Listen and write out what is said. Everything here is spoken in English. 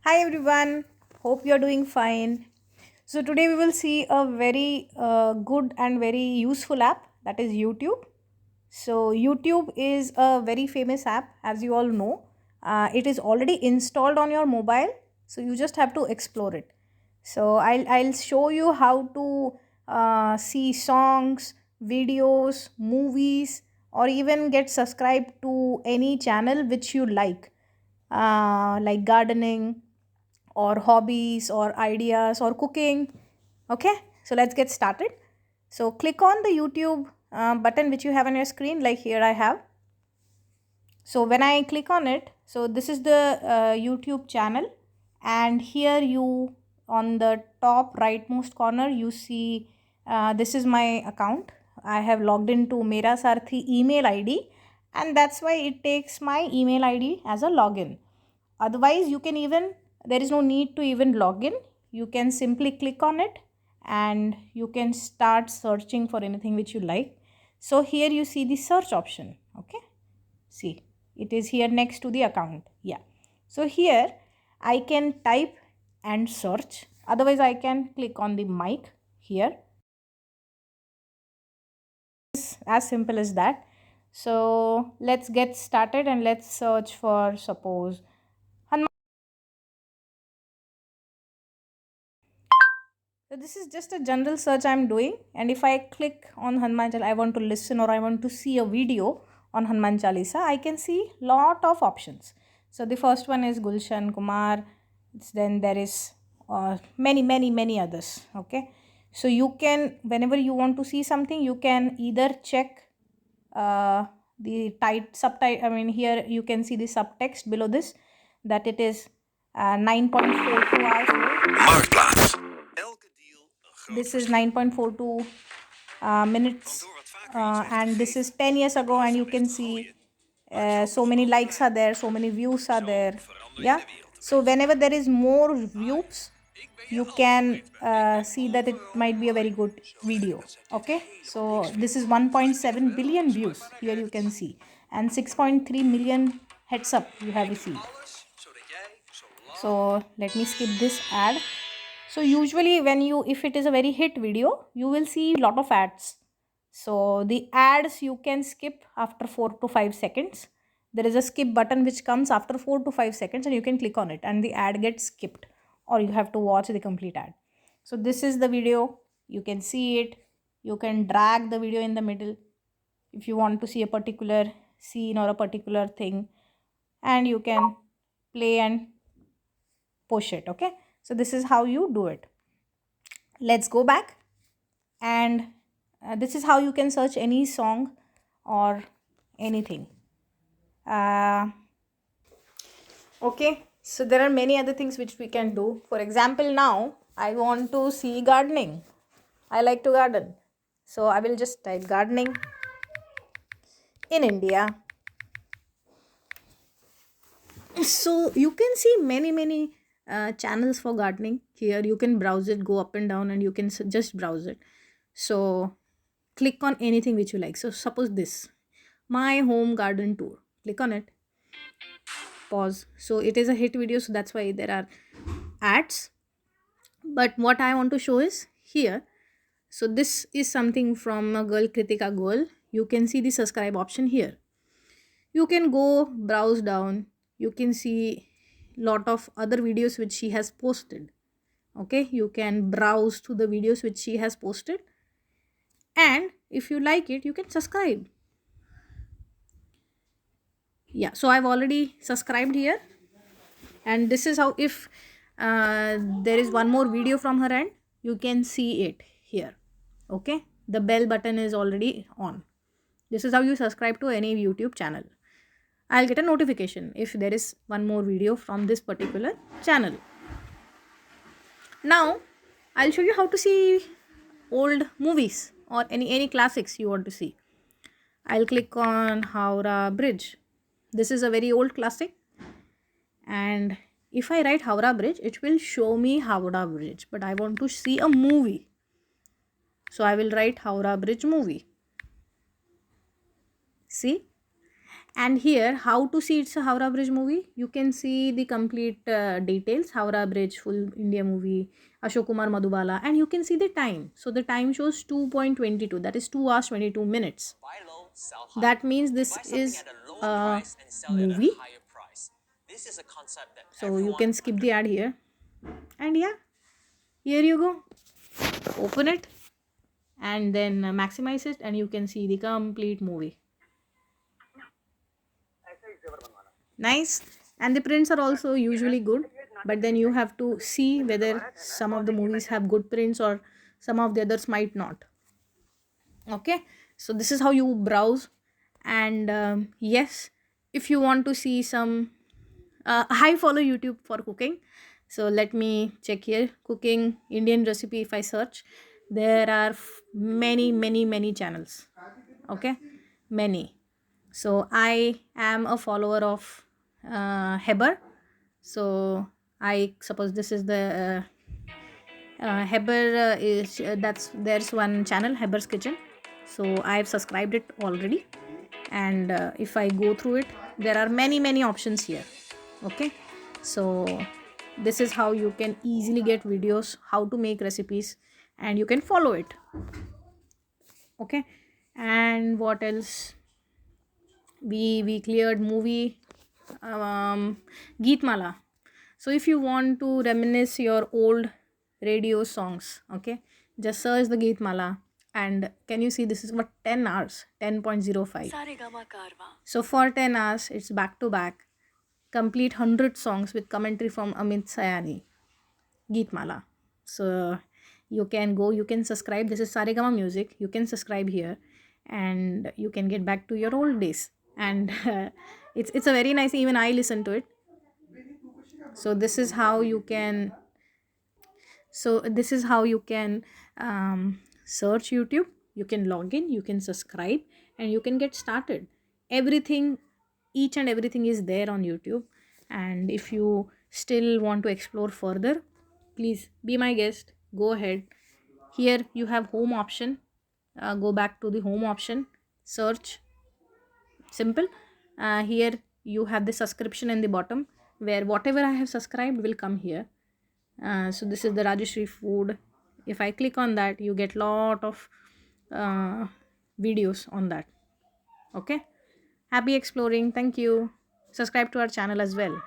Hi everyone, hope you're doing fine. So, today we will see a very good and very useful app, that is YouTube. So, YouTube is a very famous app, as you all know. It is already installed on your mobile, so you just have to explore it. So, I'll show you how to see songs, videos, movies, or even get subscribed to any channel which you like gardening or hobbies or ideas or cooking. Okay, so let's get started. So click on the YouTube button which you have on your screen, like here I have. So when I click on it, so this is the YouTube channel, and here you, on the top rightmost corner, you see this is my account. I have logged into Mera Sarthi email ID, and that's why it takes my email ID as a login. Otherwise, you can even, there is no need to even log in. You can simply click on it and you can start searching for anything which you like. So here you see the search option. Okay, see, it is here next to the account. Yeah, so here I can type and search. Otherwise, I can click on the mic here. It's as simple as that. So let's get started and let's search for, suppose, so this is just a general search I'm doing, and if I click on Hanuman Chalisa, I want to listen or I want to see a video on Hanuman Chalisa, I can see lot of options. So the first one is Gulshan Kumar. Then there is many others. Okay, so you can, whenever you want to see something, you can either check uh, the subtitle. I mean, here you can see the subtext below this, that it is 9.42 hours old. Marktplaats. This is 9.42 minutes, and this is 10 years ago, and you can see so many likes are there, so many views are there. Yeah, so whenever there is more views, you can see that it might be a very good video. Okay, so this is 1.7 billion views, here you can see, and 6.3 million heads up you have received. So let me skip this ad. So usually when you, if it is a very hit video, you will see lot of ads. So the ads you can skip after 4 to 5 seconds. There is a skip button which comes after 4 to 5 seconds, and you can click on it and the ad gets skipped, or you have to watch the complete ad. So this is the video, you can see it. You can drag the video in the middle if you want to see a particular scene or a particular thing, and you can play and push it. Okay, so this is how you do it. Let's go back, and this is how you can search any song or anything. Okay, so there are many other things which we can do. For example, now I want to see gardening. I like to garden, so I will just type gardening in India. So you can see many channels for gardening. Here you can browse it, go up and down, and you can just browse it. So click on anything which you like. So suppose this, my home garden tour, click on it, pause. So it is a hit video, so that's why there are ads, but what I want to show is here. So this is something from a girl, Kritika Goel. You can see the subscribe option here. You can go browse down, you can see lot of other videos which she has posted. Okay, you can browse to the videos which she has posted, and if you like it, you can subscribe. Yeah, so I've already subscribed here, and this is how, if there is one more video from her end, you can see it here. Okay, the bell button is already on. This is how you subscribe to any YouTube channel. I'll get a notification if there is one more video from this particular channel. Now I'll show you how to see old movies or any classics you want to see. I'll click on Howrah Bridge. This is a very old classic, and if I write Howrah Bridge, it will show me Howrah Bridge, but I want to see a movie, so I will write Howrah Bridge movie. See, And here, how to see it's a Howrah Bridge movie, you can see the complete details. Howrah Bridge full India movie, Ashok Kumar Madhubala, and you can see the time. So the time shows 2.22, that is 2 hours 22 minutes. That means this is a movie. So you can skip the ad here. And yeah, here you go. Open it and then maximize it, and you can see the complete movie. Nice. And the prints are also usually good, but then you have to see whether some of the movies have good prints or some of the others might not. Okay, so this is how you browse. And yes, if you want to see some I follow YouTube for cooking, so let me check here. Cooking Indian recipe, if I search, there are many channels. Okay, many. So I am a follower of Heber. So I suppose this is the Heber is that's there's one channel, Heber's Kitchen. So I've subscribed it already, and if I go through it, there are many options here. Okay, so this is how you can easily get videos how to make recipes, and you can follow it. Okay, and what else? We cleared movie, Geetmala. So if you want to reminisce your old radio songs, okay, just search the Geetmala, and can you see this is what 10 hours, 10.05. So for 10 hours, it's back to back, complete 100 songs with commentary from Amit Sayani, Geetmala. So you can go, you can subscribe. This is Saregama Music. You can subscribe here, and you can get back to your old days. And it's a very nice. Even I listen to it. So this is how you can. So this is how you can search YouTube. You can log in. You can subscribe, and you can get started. Everything, each and everything is there on YouTube. And if you still want to explore further, please be my guest. Go ahead. Here you have home option. Go back to the home option. Search. Simple. Here you have the subscription in the bottom, where whatever I have subscribed will come here. So this is the Rajeshri food. If I click on that, you get lot of videos on that. Okay, happy exploring. Thank you. Subscribe to our channel as well.